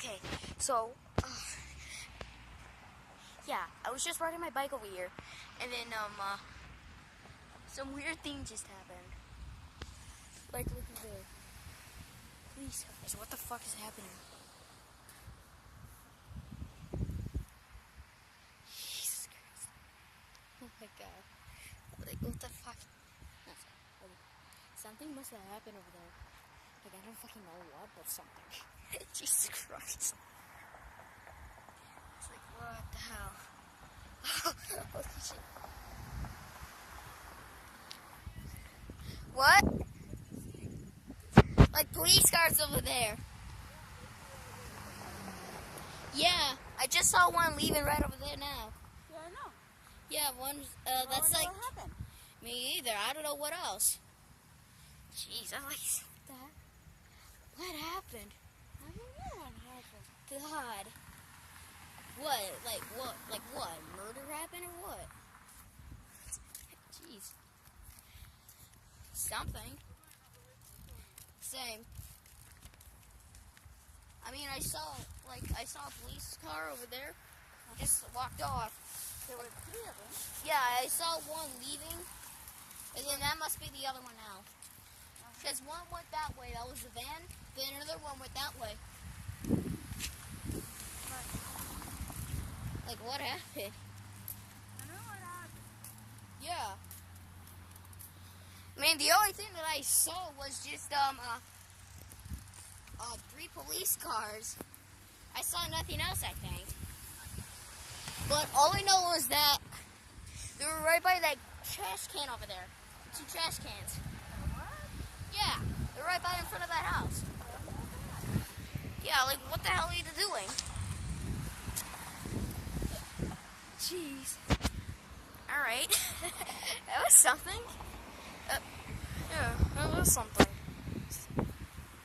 Okay, so, yeah, I was just riding my bike over here, and then, some weird thing just happened. Like, look at there. Please, guys, what the fuck is happening? Jesus Christ. Oh my god. Like, what the fuck? Something must have happened over there. Like, I don't fucking know what, but something. Jesus Christ. It's like, what the hell? Holy shit. What? Like police cars over there. Yeah, I just saw one leaving right over there now. Yeah, I know. Yeah, one, that's like... What happened? Me either. I don't know what else. Jeez, I'm like, what happened? I don't know what happened. God. What? Like what? Like what? Murder happened or what? Jeez. Something. Same. I mean, I saw a police car over there. Just walked off. There were three of them. Yeah, I saw one leaving, and then that must be the other one now. Because one went that way, that was the van, then another one went that way. Like, what happened? I know what happened. Yeah. I mean, the only thing that I saw was just, 3 police cars. I saw nothing else, I think. But all I know was that they were right by that trash can over there. 2 trash cans. What? Yeah, they're right by in front of that house. Yeah, like, what the hell are you doing? Jeez. Alright. That was something. Yeah, that was something.